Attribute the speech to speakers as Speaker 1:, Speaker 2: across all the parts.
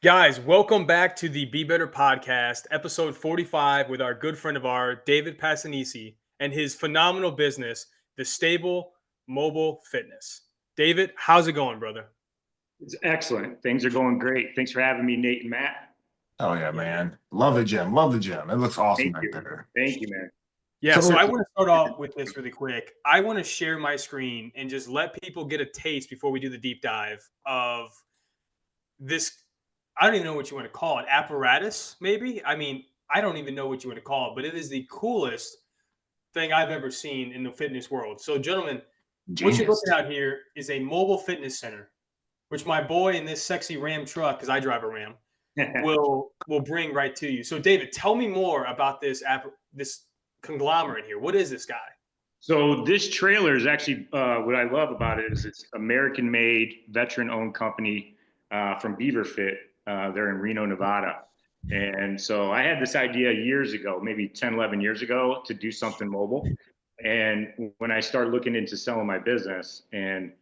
Speaker 1: Guys, welcome back to the Be Better podcast, episode 45, with our good friend of ours, David Passanise, and his phenomenal business, The Stable Mobile Fitness. David, how's it going, brother?
Speaker 2: It's excellent. Things are going great. Thanks for having me, Nate and Matt.
Speaker 3: Oh yeah, man. Love the gym. Love the gym. It looks awesome
Speaker 2: Thank
Speaker 3: back
Speaker 2: you.
Speaker 3: there.
Speaker 2: Thank you, man.
Speaker 1: Yeah,
Speaker 3: So
Speaker 1: so I want to start off with this really quick. I want to share my screen and just let people get a taste before we do the deep dive of this. I don't even know what you want to call it. Apparatus, maybe? I mean, I don't even know what you want to call it, but it is the coolest thing I've ever seen in the fitness world. So, gentlemen, what you're
Speaker 3: genius.
Speaker 1: looking at here is a mobile fitness center, which my boy in this sexy Ram truck, because I drive a Ram, will bring right to you. So, David, tell me more about this conglomerate here. What is this guy?
Speaker 2: So this trailer is actually what I love about it is it's American-made, veteran-owned company from Beaver Fit. They're in Reno, Nevada. And so I had this idea years ago, maybe 10, 11 years ago, to do something mobile. And when I started looking into selling my business and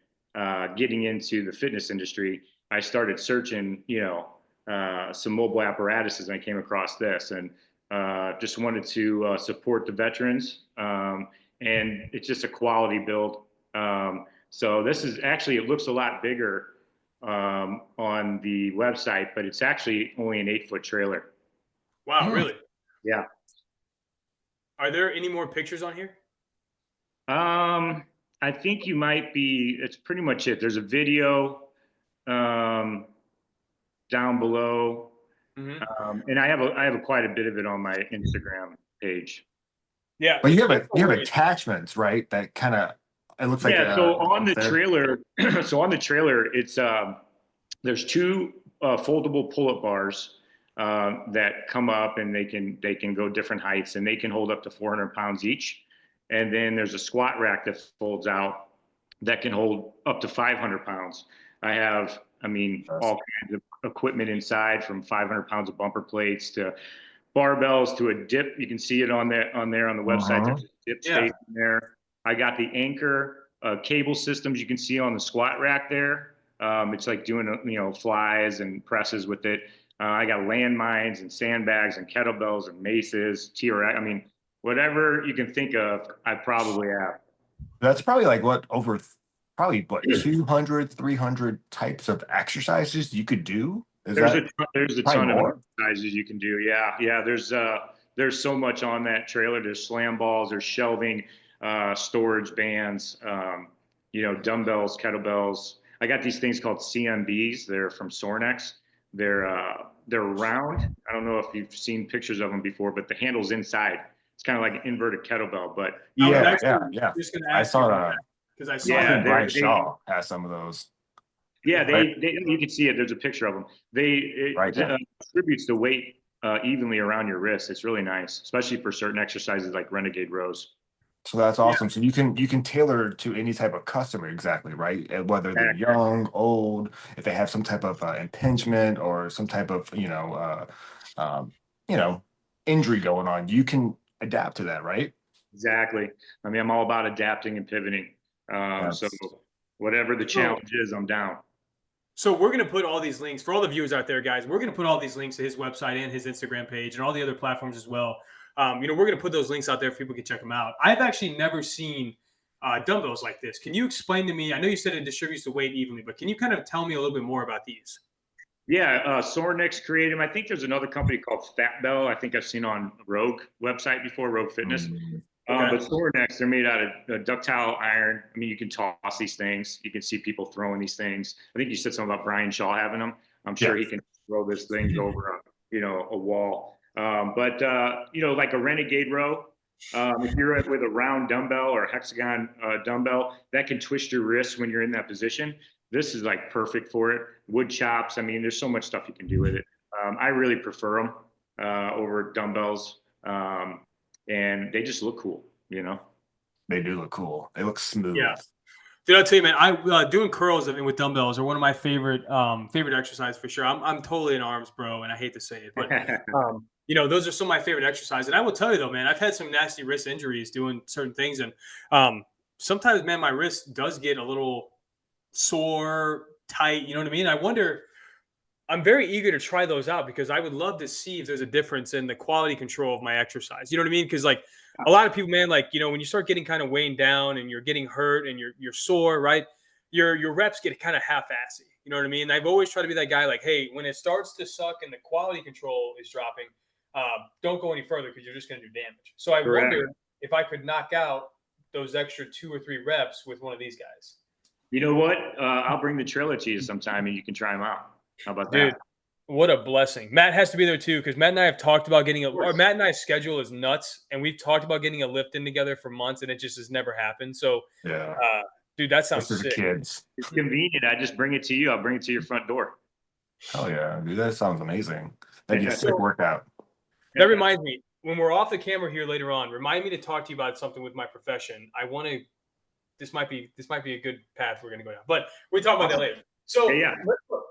Speaker 2: getting into the fitness industry, I started searching, some mobile apparatuses, and I came across this and just wanted to support the veterans. And it's just a quality build. So this is actually, it looks a lot bigger on the website, but it's actually only an 8-foot trailer.
Speaker 1: Wow, really?
Speaker 2: Yeah.
Speaker 1: Are there any more pictures on here?
Speaker 2: I think you might be, it's pretty much it. There's a video down below. And I have quite a bit of it on my Instagram page.
Speaker 1: Yeah.
Speaker 3: But you have attachments, right? That kind of it looks like
Speaker 2: so on the trailer, it's there's two foldable pull-up bars that come up, and they can go different heights, and they can hold up to 400 pounds each. And then there's a squat rack that folds out that can hold up to 500 pounds. I have, all kinds of equipment inside, from 500 pounds of bumper plates to barbells to a dip. You can see it on there on the website. There's a dip station there. I got the anchor cable systems you can see on the squat rack there. It's like doing flies and presses with it. I got landmines and sandbags and kettlebells and maces, TRX. Whatever you can think of, I probably have.
Speaker 3: That's probably like probably 200, 300 types of exercises you could do.
Speaker 2: There's a ton of exercises you can do. Yeah. There's so much on that trailer. There's slam balls, there's shelving, storage bands, dumbbells, kettlebells. I got these things called CMBs. They're from Sornex. They're round. I don't know if you've seen pictures of them before, but the handle's inside. It's kind of like an inverted kettlebell, but
Speaker 3: yeah.
Speaker 1: I saw that
Speaker 3: because I saw Brian Shaw has some of those.
Speaker 2: Yeah, you can see it. There's a picture of them. It distributes the weight evenly around your wrist. It's really nice, especially for certain exercises like renegade rows.
Speaker 3: So that's awesome. So you can tailor to any type of customer, exactly, right? Whether they're young, old, if they have some type of impingement or some type of injury going on, you can adapt to that, right?
Speaker 2: Exactly. I'm all about adapting and pivoting. So whatever the challenge is, I'm down.
Speaker 1: So we're going to put all these links for all the viewers out there, guys. We're going to put all these links to his website and his Instagram page and all the other platforms as well. We're going to put those links out there if people can check them out. I've actually never seen dumbbells like this. Can you explain to me? I know you said it distributes the weight evenly, but can you kind of tell me a little bit more about these?
Speaker 2: Yeah, Sornex created them. I think there's another company called Fat Bell. I think I've seen on Rogue website before, Rogue Fitness. But Sornex, they're made out of ductile iron. You can toss these things. You can see people throwing these things. I think you said something about Brian Shaw having them. I'm sure he can throw this thing over a wall. But like a renegade row, if you're with a round dumbbell or a hexagon dumbbell, that can twist your wrist when you're in that position. This is like perfect for it. Wood chops. There's so much stuff you can do with it. I really prefer them over dumbbells. And they just look cool,
Speaker 3: They do look cool. They look smooth.
Speaker 1: Yeah. Dude, I'll tell you, man, I doing curls with dumbbells are one of my favorite exercises for sure. I'm totally in arms, bro, and I hate to say it, but those are some of my favorite exercises. And I will tell you though, man, I've had some nasty wrist injuries doing certain things, and sometimes, man, my wrist does get a little sore, tight. You know what I mean? I wonder, I'm very eager to try those out because I would love to see if there's a difference in the quality control of my exercise. You know what I mean? Because like a lot of people, man, like when you start getting kind of weighing down and you're getting hurt and you're sore, right? Your reps get kind of half-assy. You know what I mean? I've always tried to be that guy, like, hey, when it starts to suck and the quality control is dropping, don't go any further because you're just going to do damage. So I
Speaker 2: Correct.
Speaker 1: wonder if I could knock out those extra 2 or 3 reps with one of these guys.
Speaker 2: You know what? I'll bring the trailer to you sometime and you can try them out. How about
Speaker 1: Dude,
Speaker 2: that?
Speaker 1: what a blessing. Matt has to be there too because Matt and I have talked about getting or Matt and I's schedule is nuts, and we've talked about getting a lift in together for months, and it just has never happened. So,
Speaker 3: Yeah.
Speaker 1: Dude, that sounds
Speaker 3: This is the
Speaker 1: sick.
Speaker 3: kids.
Speaker 2: It's convenient. I just bring it to you. I'll bring it to your front door.
Speaker 3: Oh yeah, dude, that sounds amazing. That'd be a sick workout.
Speaker 1: That reminds me, when we're off the camera here later on, remind me to talk to you about something with my profession. I want to. This might be a good path we're going to go down, but we'll talk about that later. So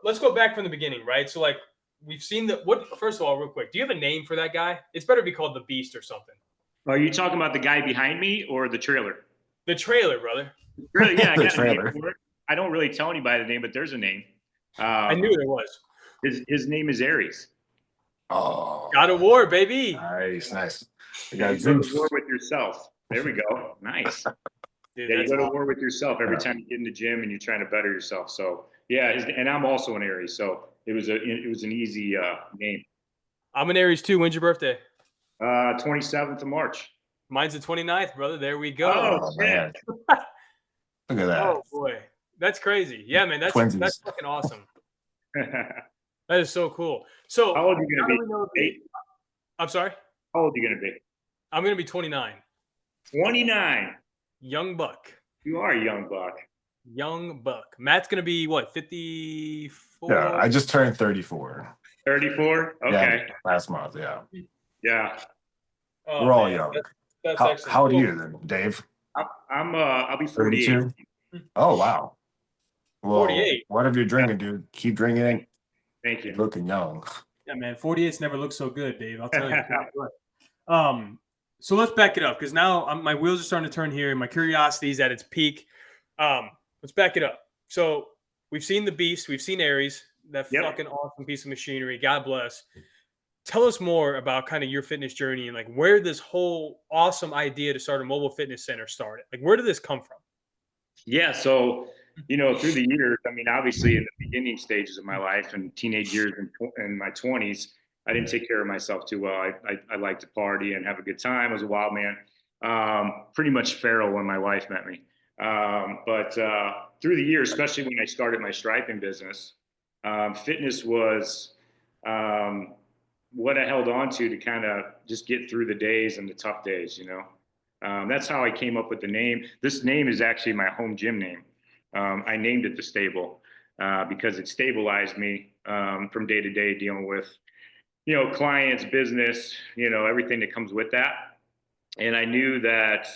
Speaker 1: let's go back from the beginning, right? So like we've seen first of all, real quick, do you have a name for that guy? It's better to be called the Beast or something.
Speaker 2: Are you talking about the guy behind me or the trailer?
Speaker 1: The trailer, brother.
Speaker 2: Really? Yeah, I got a name for it. I don't really tell anybody the name, but there's a name.
Speaker 1: I knew there was.
Speaker 2: His name is Aries.
Speaker 3: Oh,
Speaker 1: God of War, baby.
Speaker 3: Nice.
Speaker 2: You go to war with yourself. There we go. Nice.
Speaker 1: Dude,
Speaker 2: yeah, you go to war with yourself every time you get in the gym and you're trying to better yourself. So yeah, and I'm also an Aries, so it was an easy name.
Speaker 1: I'm an Aries too. When's your birthday?
Speaker 2: 27th of March.
Speaker 1: Mine's the 29th, brother. There we go.
Speaker 2: Oh man.
Speaker 3: Look at that.
Speaker 1: Oh boy. That's crazy. Yeah, man. That's fucking awesome. That is so cool. So
Speaker 2: how old are you gonna be?
Speaker 1: I'm sorry?
Speaker 2: How old are you gonna be?
Speaker 1: I'm gonna be 29.
Speaker 2: 29.
Speaker 1: Young buck.
Speaker 2: You are a young buck.
Speaker 1: Young buck. Matt's gonna be what, 54?
Speaker 3: Yeah, I just turned 34.
Speaker 2: 34? Okay.
Speaker 3: Yeah, last month, yeah.
Speaker 2: Yeah.
Speaker 3: Oh, we're all young.
Speaker 1: That's excellent.
Speaker 3: How old are you then, Dave?
Speaker 2: I'll be 48.
Speaker 3: 32? Oh wow. Well,
Speaker 1: 48.
Speaker 3: Whatever you're drinking, dude, keep drinking.
Speaker 2: Thank you.
Speaker 3: You're looking young.
Speaker 1: Yeah, man. 48's never looked so good, Dave. I'll tell you. So let's back it up because now my wheels are starting to turn here. My curiosity is at its peak. Let's back it up. So we've seen the Beast. We've seen Aries, that fucking awesome piece of machinery. God bless. Tell us more about kind of your fitness journey and like where this whole awesome idea to start a mobile fitness center started. Like, where did this come from?
Speaker 2: Yeah. So, through the years, I mean, obviously in the beginning stages of my life and teenage years and my 20s, I didn't take care of myself too well. I liked to party and have a good time. I was a wild man, pretty much feral when my wife met me. But through the years, especially when I started my striping business, fitness was what I held on to kind of just get through the days and the tough days, That's how I came up with the name. This name is actually my home gym name. I named it the Stable because it stabilized me from day to day dealing with clients, business, everything that comes with that. And I knew that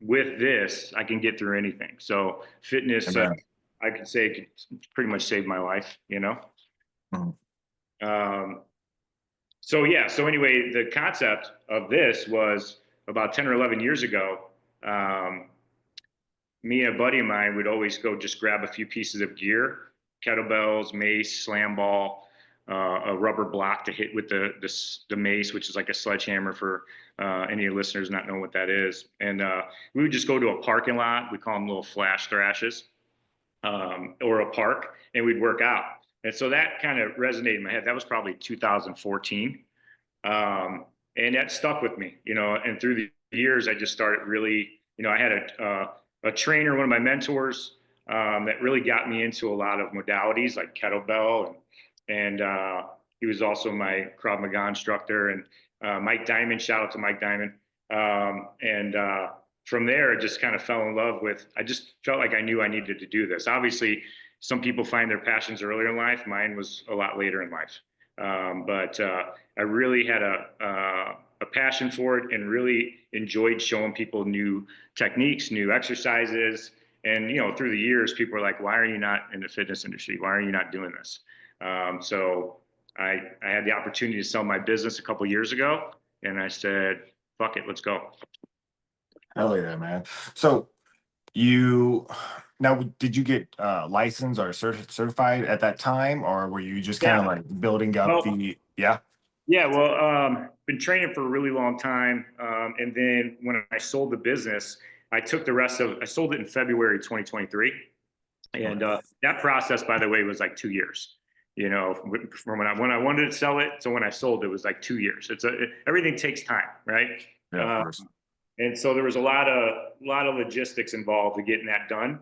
Speaker 2: with this, I can get through anything. So fitness, I could say, could pretty much save my life,
Speaker 3: Mm-hmm.
Speaker 2: So anyway, the concept of this was about 10 or 11 years ago. Me and a buddy of mine would always go just grab a few pieces of gear, kettlebells, mace, slam ball, a rubber block to hit with the mace, which is like a sledgehammer for any listeners not knowing what that is. And we would just go to a parking lot. We call them little flash thrashes or a park, and we'd work out. And so that kind of resonated in my head. That was probably 2014. And that stuck with me, and through the years, I just started really, I had a trainer, one of my mentors, that really got me into a lot of modalities like kettlebell, and he was also my Krav Maga instructor, and Mike Diamond, shout out to Mike Diamond. And from there, I just kind of fell in love with, I just felt like I knew I needed to do this. Obviously, some people find their passions earlier in life. Mine was a lot later in life. But I really had a passion for it and really enjoyed showing people new techniques, new exercises. And, through the years, people are like, why are you not in the fitness industry? Why are you not doing this? So I had the opportunity to sell my business a couple of years ago, and I said, fuck it, let's go.
Speaker 3: Hell yeah, man. So You now, did you get licensed or certified at that time, or were you just kind
Speaker 2: Yeah.
Speaker 3: of like building up
Speaker 2: Well,
Speaker 3: the, yeah?
Speaker 2: yeah. Well, been training for a really long time. And then when I sold the business, I sold it in February 2023. And
Speaker 3: Okay.
Speaker 2: that process, by the way, was like 2 years. You know, from when I wanted to sell it to when I sold it was like 2 years. Everything takes time, right?
Speaker 3: Yeah, of
Speaker 2: Uh,
Speaker 3: course.
Speaker 2: and so there was a lot of logistics involved to getting that done.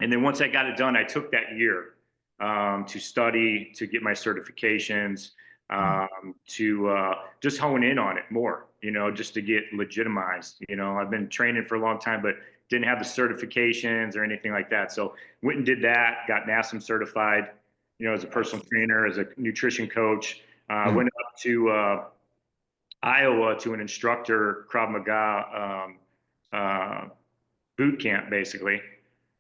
Speaker 2: And then once I got it done, I took that year to study, to get my certifications,
Speaker 3: Mm.
Speaker 2: to just hone in on it more, you know, just to get legitimized. You know, I've been training for a long time, but didn't have the certifications or anything like that. So went and did that, got NASM certified, you know, as a personal trainer, as a nutrition coach.
Speaker 3: Mm.
Speaker 2: Went up to Iowa to an instructor, Krav Maga boot camp, basically,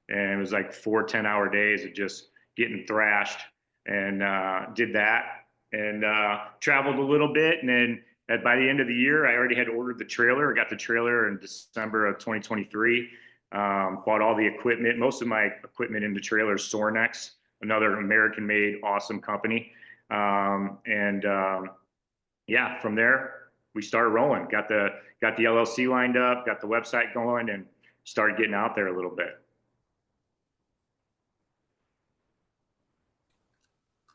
Speaker 2: and it was like 4 10-hour days of just getting thrashed, and did that, and traveled a little bit, and then by the end of the year I already had ordered the trailer. I got the trailer in December of 2023. Bought all the equipment. Most of my equipment in the trailer is Sornex, another American made awesome company. And Yeah, from there we started rolling, got the LLC lined up, got the website going, and started getting out there a little bit.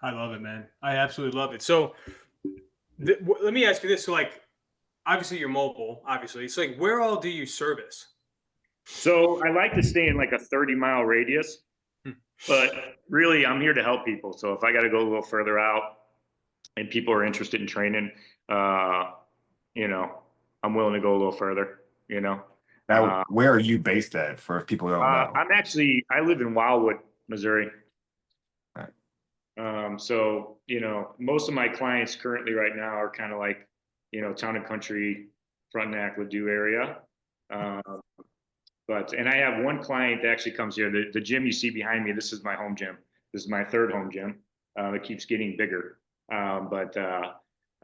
Speaker 1: I love it, man. I absolutely love it. So let me ask you this. So like, obviously you're mobile, obviously. So like, where all do you service?
Speaker 2: So I like to stay in like a 30-mile radius,
Speaker 1: Hmm.
Speaker 2: but really I'm here to help people. So if I got to go a little further out and people are interested in training, uh, you know, I'm willing to go a little further, you know.
Speaker 3: Now,
Speaker 2: Uh,
Speaker 3: where are you based at for if people don't know?
Speaker 2: I live in Wildwood, Missouri.
Speaker 3: Right.
Speaker 2: So, you know, most of my clients currently right now are kind of like, you know, town and country, Frontenac, Ladue area. Um, and I have one client that actually comes here. The gym you see behind me, this is my home gym. This is my third home gym. It keeps getting bigger. And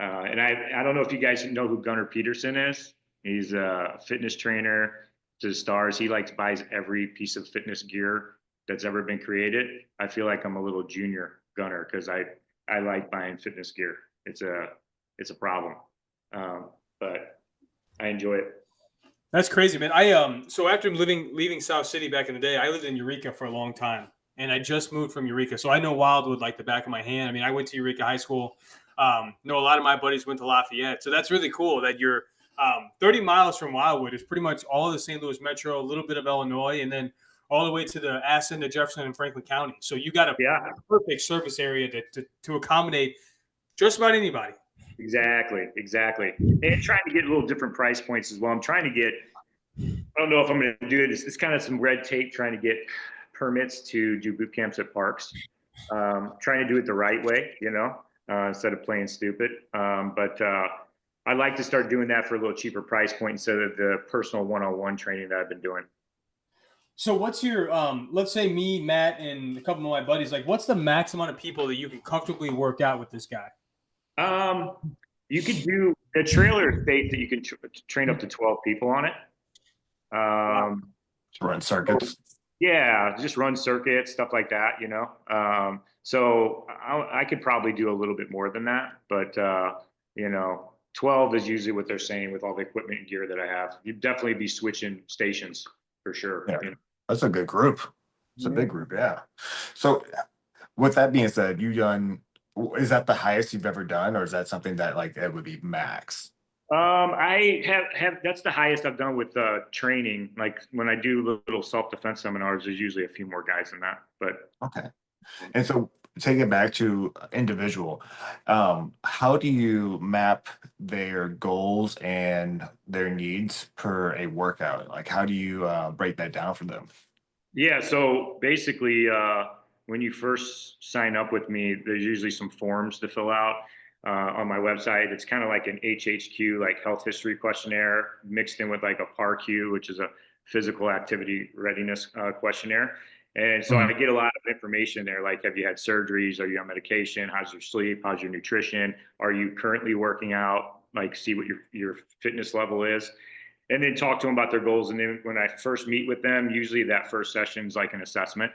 Speaker 2: I don't know if you guys know who Gunnar Peterson is. He's a fitness trainer to the stars. He like buys every piece of fitness gear that's ever been created. I feel like I'm a little junior Gunnar because I like buying fitness gear. It's a problem, but I enjoy it.
Speaker 1: That's crazy, man. So after leaving South City back in the day, I lived in Eureka for a long time, and I just moved from Eureka, so I know Wildwood like the back of my hand. I mean, I went to Eureka High School. Know a lot of my buddies went to Lafayette, so that's really cool that you're 30 miles from Wildwood. Is pretty much all of the St. Louis Metro, a little bit of Illinois, and then all the way to the Ascent to Jefferson and Franklin County. So you got a
Speaker 2: Yeah.
Speaker 1: perfect service area to accommodate just about anybody.
Speaker 2: Exactly, exactly. And trying to get a little different price points as well. I'm trying to get, I don't know if I'm going to do it. It's kind of some red tape trying to get permits to do boot camps at parks. Trying to do it the right way, you know, instead of playing stupid. I'd like to start doing that for a little cheaper price point instead of the personal one-on-one training that I've been doing.
Speaker 1: So what's your let's say me, Matt, and a couple of my buddies, like what's the max amount of people that you can comfortably work out with this guy?
Speaker 2: Um, you could do the trailer states that you can train up to 12 people on it.
Speaker 1: Wow.
Speaker 3: Run circuits.
Speaker 2: Yeah, just run circuits, stuff like that, you know. I could probably do a little bit more than that, but you know, 12 is usually what they're saying with all the equipment and gear that I have. You'd definitely be switching stations for sure.
Speaker 3: Yeah,
Speaker 2: You know?
Speaker 3: that's a good group. It's a big group, yeah. So, with that being said, is that the highest you've ever done, or is that something that like it would be max?
Speaker 2: I have that's the highest I've done with training. Like when I do little self-defense seminars, there's usually a few more guys than that. But
Speaker 3: Okay. And so, take it back to individual. How do you map their goals and their needs per a workout? Like, how do you break that down for them?
Speaker 2: yeah, so basically, when you first sign up with me, there's usually some forms to fill out on my website. It's kind of like an HHQ, like health history questionnaire, mixed in with like a PARQ, which is a physical activity readiness questionnaire. And so I
Speaker 3: Mhm.
Speaker 2: get a lot of information there, like have you had surgeries? Are you on medication? How's your sleep? How's your nutrition? Are you currently working out? Like see what your fitness level is. and then talk to them about their goals. And then when I first meet with them, usually that first session is like an assessment.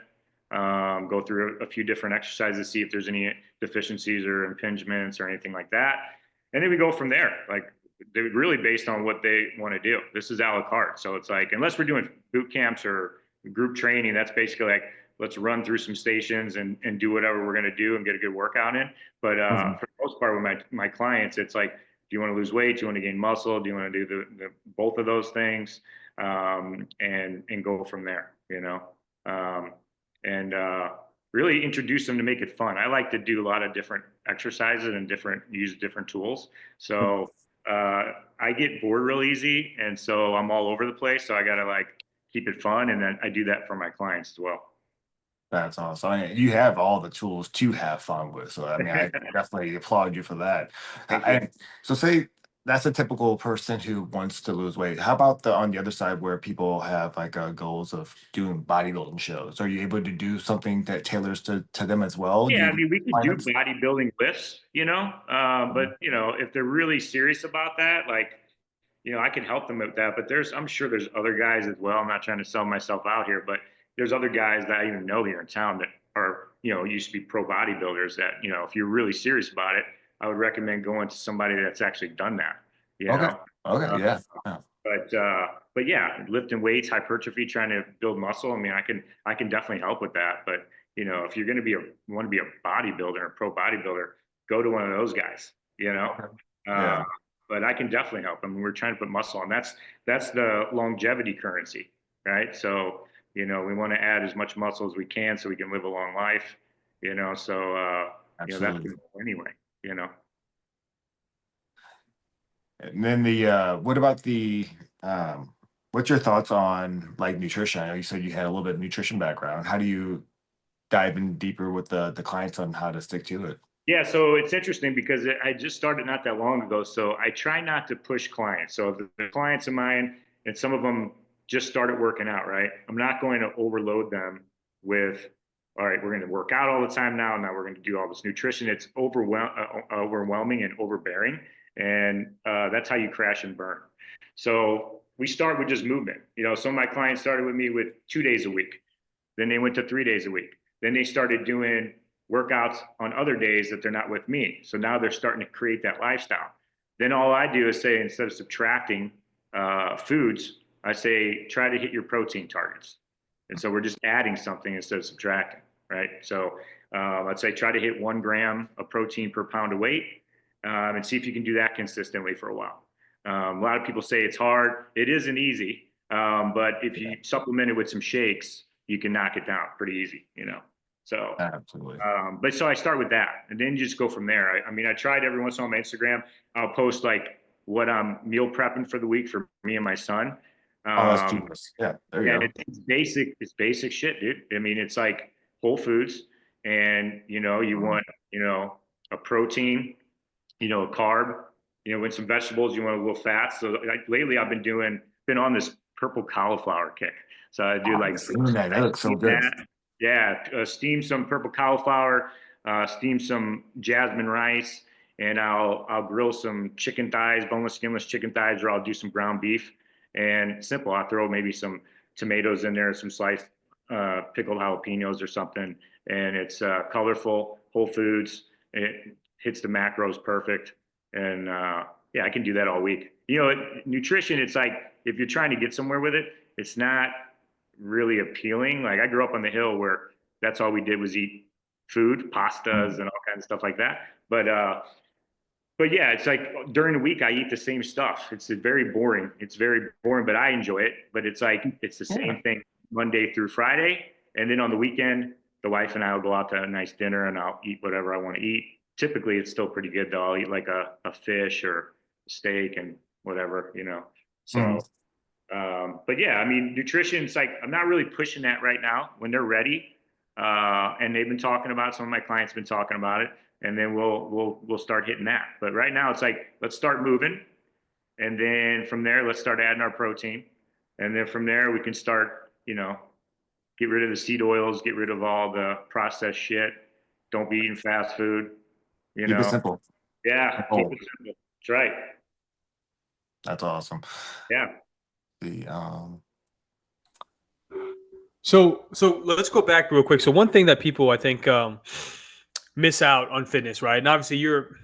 Speaker 2: Go through a few different exercises, see if there's any deficiencies or impingements or anything like that. And then we go from there. Like they're really based on what they want to do. This is a la carte. So it's like, unless we're doing boot camps or group training, that's basically like, let's run through some stations and do whatever we're going to do and get a good workout in. But
Speaker 3: Mhm.
Speaker 2: for the most part with my clients, it's like, do you want to lose weight? Do you want to gain muscle? Do you want to do the both of those things? And go from there, you know? Um, and really introduce them to make it fun. I like to do a lot of different exercises and use different tools. So I get bored real easy, and so I'm all over the place. So I got to like keep it fun, and then I do that for my clients as well.
Speaker 3: That's awesome. I mean, you have all the tools to have fun with. So, I mean, I definitely applaud you for that.
Speaker 2: Thank you.
Speaker 3: So, say that's a typical person who wants to lose weight. How about the on the other side where people have like goals of doing bodybuilding shows? Are you able to do something that tailors to them as well? Do
Speaker 2: Yeah, I
Speaker 3: you
Speaker 2: mean, we could do
Speaker 3: clients?
Speaker 2: bodybuilding lifts,
Speaker 3: Mhm.
Speaker 2: but if they're really serious about that, like, I can help them with that. But I'm sure there's other guys as well. I'm not trying to sell myself out here, but there's other guys that I even know here in town that are, used to be pro bodybuilders that, if you're really serious about it, I would recommend going to somebody that's actually done that, you
Speaker 3: Okay.
Speaker 2: know.
Speaker 3: Okay.
Speaker 2: Uh,
Speaker 3: Yeah. Yeah.
Speaker 2: but yeah, lifting weights, hypertrophy, trying to build muscle. I mean, I can definitely help with that. But if you're going to want to be a bodybuilder, a pro bodybuilder, go to one of those guys. You know,
Speaker 3: Okay.
Speaker 2: uh,
Speaker 3: Yeah.
Speaker 2: but I can definitely help. I mean, we're trying to put muscle on. That's the longevity currency, right? So we want to add as much muscle as we can so we can live a long life. So that's the
Speaker 3: Absolutely.
Speaker 2: goal anyway. You know.
Speaker 3: And then what about um what's your thoughts on like nutrition? I know you said you had a little bit of nutrition background. How do you dive in deeper with the clients on how to stick to it?
Speaker 2: Yeah, so it's interesting because I just started not that long ago. So I try not to push clients. So if the clients of mine, and some of them just started working out, right? I'm not going to overload them with, all right, we're going to work out all the time now. Now we're going to do all this nutrition. It's overwhelming and overbearing. And that's how you crash and burn. So we start with just movement. Some of my clients started with me with 2 days a week. Then they went to 3 days a week. Then they started doing workouts on other days that they're not with me. So now they're starting to create that lifestyle. Then all I do is say, instead of subtracting foods, I say, try to hit your protein targets. And so we're just adding something instead of subtracting, right? So I'd say try to hit 1 gram of protein per pound of weight, and see if you can do that consistently for a while. A lot of people say it's hard. It isn't easy. But if
Speaker 3: Yeah,
Speaker 2: you supplement it with some shakes, you can knock it down pretty easy. So,
Speaker 3: absolutely.
Speaker 2: but so I start with that, and then you just go from there. I mean, I tried every once in a while on my Instagram. I'll post like what I'm meal prepping for the week for me and my son.
Speaker 3: Oh, that's
Speaker 2: Um,
Speaker 3: genius. Yeah, there you
Speaker 2: and
Speaker 3: go.
Speaker 2: it's basic. It's basic shit, dude. I mean, it's like whole foods, and you
Speaker 3: Mhm.
Speaker 2: want a protein, a carb, with some vegetables. You want a little fat. So like lately, I've been on this purple cauliflower kick. So I do
Speaker 3: Oh,
Speaker 2: like
Speaker 3: I've seen that. That
Speaker 2: I
Speaker 3: looks so
Speaker 2: steam
Speaker 3: good.
Speaker 2: that. Yeah, steam some purple cauliflower, steam some jasmine rice, and I'll grill some chicken thighs, boneless, skinless chicken thighs, or I'll do some ground beef. And simple, I'll throw maybe some tomatoes in there, some sliced pickled jalapenos or something, and it's colorful, whole foods. It hits the macros perfect, and yeah, I can do that all week. Nutrition. It's like if you're trying to get somewhere with it, it's not really appealing. Like I grew up on the hill where that's all we did was eat food, pastas,
Speaker 3: Mhm.
Speaker 2: and all kinds of stuff like that. But yeah, it's like during the week I eat the same stuff. It's very boring. It's very boring, but I enjoy it. But it's like it's the
Speaker 3: Yeah.
Speaker 2: same thing Monday through Friday, and then on the weekend, the wife and I will go out to a nice dinner, and I'll eat whatever I want to eat. Typically, it's still pretty good though. I'll eat like a fish or steak and whatever.
Speaker 3: Mhm.
Speaker 2: So, but yeah, I mean, nutrition. It's like I'm not really pushing that right now. When they're ready, and they've been talking about. Some of my clients have been talking about it, and then we'll start hitting that. But right now, it's like let's start moving, and then from there, let's start adding our protein, and then from there, we can start, get rid of the seed oils, get rid of all the processed shit. Don't be eating fast food, you
Speaker 3: Keep it
Speaker 2: know.
Speaker 3: simple.
Speaker 2: Yeah, keep
Speaker 3: Oh,
Speaker 2: it simple. That's right.
Speaker 3: that's awesome.
Speaker 2: Yeah.
Speaker 3: The
Speaker 1: So let's go back real quick. So one thing that people I think miss out on fitness, right? And obviously you're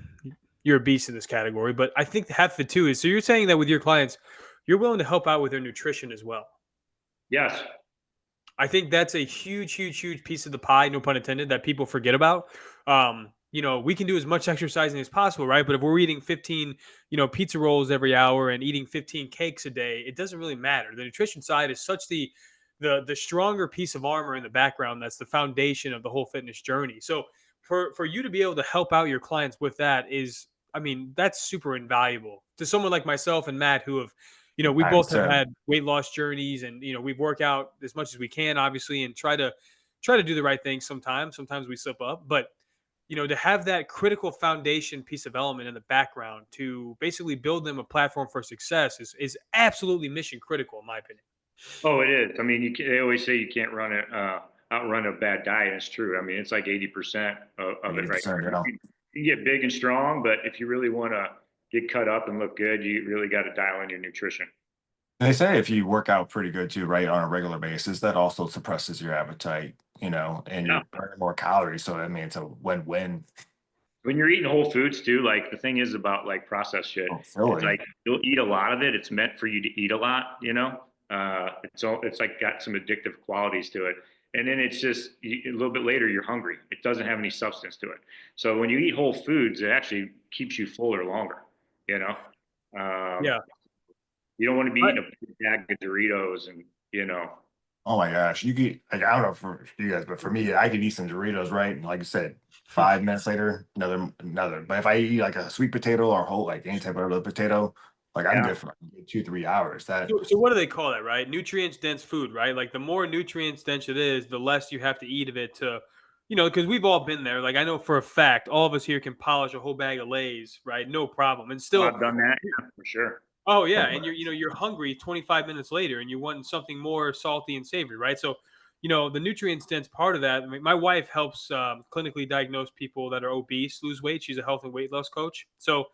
Speaker 1: a beast in this category, but I think half of it too is so you're saying that with your clients, you're willing to help out with their nutrition as well.
Speaker 2: Yes.
Speaker 1: I think that's a huge, huge, huge piece of the pie, no pun intended, that people forget about. We can do as much exercising as possible, right? But if we're eating 15, pizza rolls every hour and eating 15 cakes a day, it doesn't really matter. The nutrition side is such the stronger piece of armor in the background that's the foundation of the whole fitness journey. So for you to be able to help out your clients with that is, I mean, that's super invaluable to someone like myself and Matt who have we
Speaker 3: I
Speaker 1: both have
Speaker 3: said,
Speaker 1: had weight loss journeys and we've worked out as much as we can obviously and try to do the right thing sometimes we slip up, but to have that critical foundation piece of element in the background to basically build them a platform for success is absolutely mission critical in my opinion.
Speaker 2: Oh, it is. I mean, they always say you can't outrun a bad diet. It's true. I mean, it's like 80% of it right
Speaker 3: 80%,
Speaker 2: there.
Speaker 3: yeah.
Speaker 2: You can get big and strong, but if you really want to get cut up and look good, you really got to dial in your nutrition.
Speaker 3: They say if you work out pretty good too, right, on a regular basis, that also suppresses your appetite, and
Speaker 2: Yeah.
Speaker 3: you're burning more calories. So I mean, it's a win-win.
Speaker 2: When you're eating whole foods too, like the thing is about like processed shit.
Speaker 3: Oh,
Speaker 2: It's
Speaker 3: filling.
Speaker 2: like you'll eat a lot of it. It's meant for you to eat a lot, it's like got some addictive qualities to it. And then it's just a little bit later, you're hungry. It doesn't have any substance to it. So when you eat whole foods, it actually keeps you fuller longer, you know? Um,
Speaker 1: Yeah.
Speaker 2: you don't want to be
Speaker 1: I,
Speaker 2: eating a big bag of Doritos and.
Speaker 3: Oh my gosh, you could like I don't know for you guys, but for me, I could eat some Doritos, right? And like I said, 5 minutes later, another. But if I eat like a sweet potato or whole like any type of other potato, like I'm
Speaker 2: Yeah.
Speaker 3: good for like 2-3 hours. That
Speaker 1: so what do they call that, right? Nutrients dense food, right? Like the more nutrients dense it is, the less you have to eat of it to because we've all been there. Like I know for a fact all of us here can polish a whole bag of Lay's, right? No problem. And
Speaker 2: Well,
Speaker 1: still
Speaker 2: I've done that, yeah, for sure.
Speaker 1: oh yeah, and you're hungry 25 minutes later, and you want something more salty and savory, right? So, the nutrients dense part of that. I mean, my wife helps clinically diagnose people that are obese lose weight. She's a health and weight loss coach. So,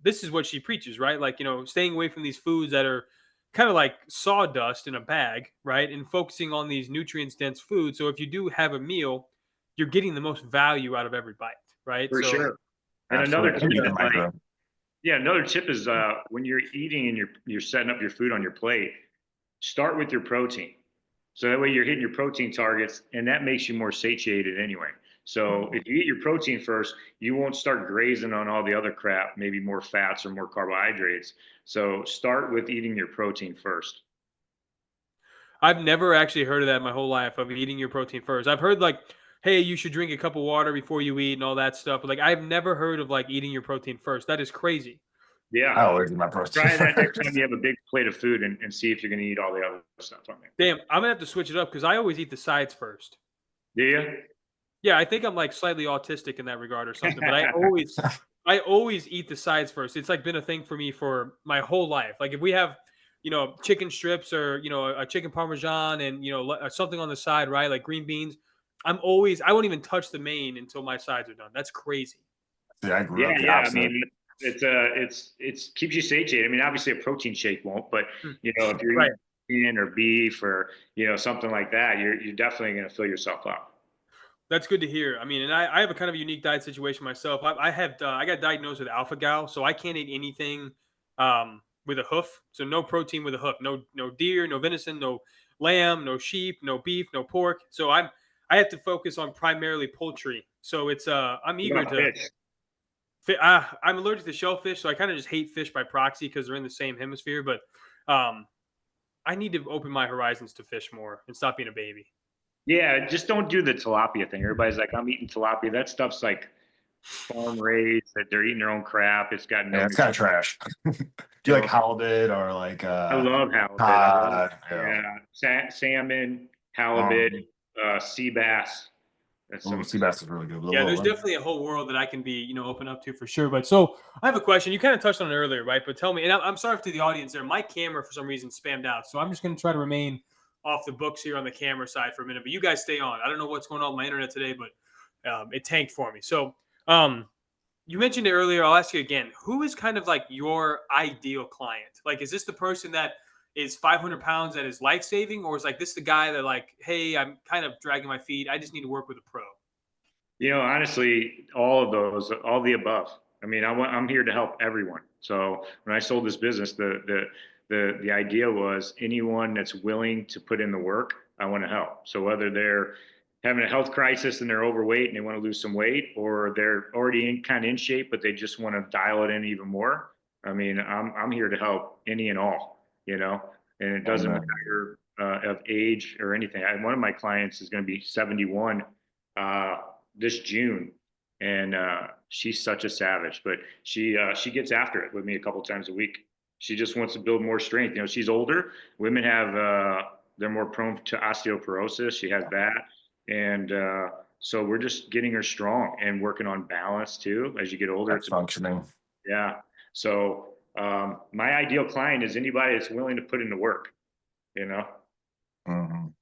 Speaker 1: this is what she preaches, right? Like staying away from these foods that are kind of like sawdust in a bag, right? And focusing on these nutrients dense foods. So if you do have a meal, you're getting the most value out of every bite, right?
Speaker 2: For
Speaker 1: So
Speaker 2: sure. And another
Speaker 3: absolutely. I
Speaker 2: tip
Speaker 3: need the
Speaker 2: is like,
Speaker 3: micro.
Speaker 2: yeah, another tip is when you're eating and you're setting up your food on your plate, start with your protein. So that way you're hitting your protein targets, and that makes you more satiated anyway. So if you eat your protein first, you won't start grazing on all the other crap, maybe more fats or more carbohydrates. So start with eating your protein first.
Speaker 1: I've never actually heard of that in my whole life of eating your protein first. I've heard like, hey, you should drink a cup of water before you eat and all that stuff. But like, I've never heard of like eating your protein first. That is crazy.
Speaker 2: Yeah.
Speaker 3: I always eat my protein
Speaker 2: Try that next time
Speaker 3: first.
Speaker 2: you have a big plate of food and see if you're going to eat all the other stuff on there.
Speaker 1: Damn, I'm gonna have to switch it up because I always eat the sides first.
Speaker 2: Do you?
Speaker 1: Yeah, I think I'm like slightly autistic in that regard or something. But I always eat the sides first. It's like been a thing for me for my whole life. Like if we have chicken strips or a chicken parmesan and something on the side, right? Like green beans. I won't even touch the main until my sides are done. That's crazy.
Speaker 3: See, I grew
Speaker 2: Yeah,
Speaker 3: up the
Speaker 2: yeah. I
Speaker 3: opposite.
Speaker 2: mean, it's keeps you satiated. I mean, obviously a protein shake won't, but
Speaker 1: Hmm.
Speaker 2: if you're
Speaker 1: Right.
Speaker 2: eating chicken or beef or something like that, you're definitely going to fill yourself up.
Speaker 1: That's good to hear. I mean, and I have a kind of unique diet situation myself. I got diagnosed with alpha gal, so I can't eat anything with a hoof. So no protein with a hoof. No deer, no venison, no lamb, no sheep, no beef, no pork. So I have to focus on primarily poultry. So it's I'm
Speaker 2: What
Speaker 1: eager
Speaker 2: about
Speaker 1: to.
Speaker 2: fish?
Speaker 1: I'm allergic to shellfish, so I kind of just hate fish by proxy because they're in the same hemisphere. But um, I need to open my horizons to fish more and stop being a baby.
Speaker 2: Yeah, just don't do the tilapia thing. Everybody's like, I'm eating tilapia. That stuff's like farm raised. That they're eating their own crap. It's got no
Speaker 3: Yeah, it's kind of
Speaker 2: nutrition.
Speaker 3: trash. Do you like
Speaker 2: So
Speaker 3: halibut or like
Speaker 2: I love halibut. I love
Speaker 3: cod? Yeah.
Speaker 2: salmon, halibut,
Speaker 3: Um,
Speaker 2: sea bass. That's
Speaker 3: oh,
Speaker 2: some.
Speaker 3: sea bass is really good.
Speaker 1: Yeah, there's
Speaker 3: Well,
Speaker 1: definitely a whole world that I can be, open up to for sure. But so I have a question. You kind of touched on it earlier, right? But tell me, and I'm sorry to the audience there. My camera for some reason spammed out, so I'm just going to try to remain off the books here on the camera side for a minute. But you guys stay on. I don't know what's going on with my internet today, but it tanked for me. So you mentioned it earlier. I'll ask you again. Who is kind of like your ideal client? Like, is this the person that is 500 pounds that is life saving, or is like this the guy that like, hey, I'm kind of dragging my feet. I just need to work with a pro.
Speaker 2: Honestly, all of those, all the above. I mean, I'm here to help everyone. So when I sold this business, the idea was anyone that's willing to put in the work, I want to help. So whether they're having a health crisis and they're overweight and they want to lose some weight, or they're already kind of in shape but they just want to dial it in even more. I mean, I'm here to help any and all. And it doesn't
Speaker 3: Amen.
Speaker 2: matter of age or anything. One of my clients is going to be 71. This June, and she's such a savage. But she gets after it with me a couple times a week. She just wants to build more strength. She's older. Women have they're more prone to osteoporosis. She has that, and so we're just getting her strong and working on balance too. As you get older,
Speaker 3: That's functioning.
Speaker 2: yeah. So my ideal client is anybody that's willing to put in the work.
Speaker 3: Mhm.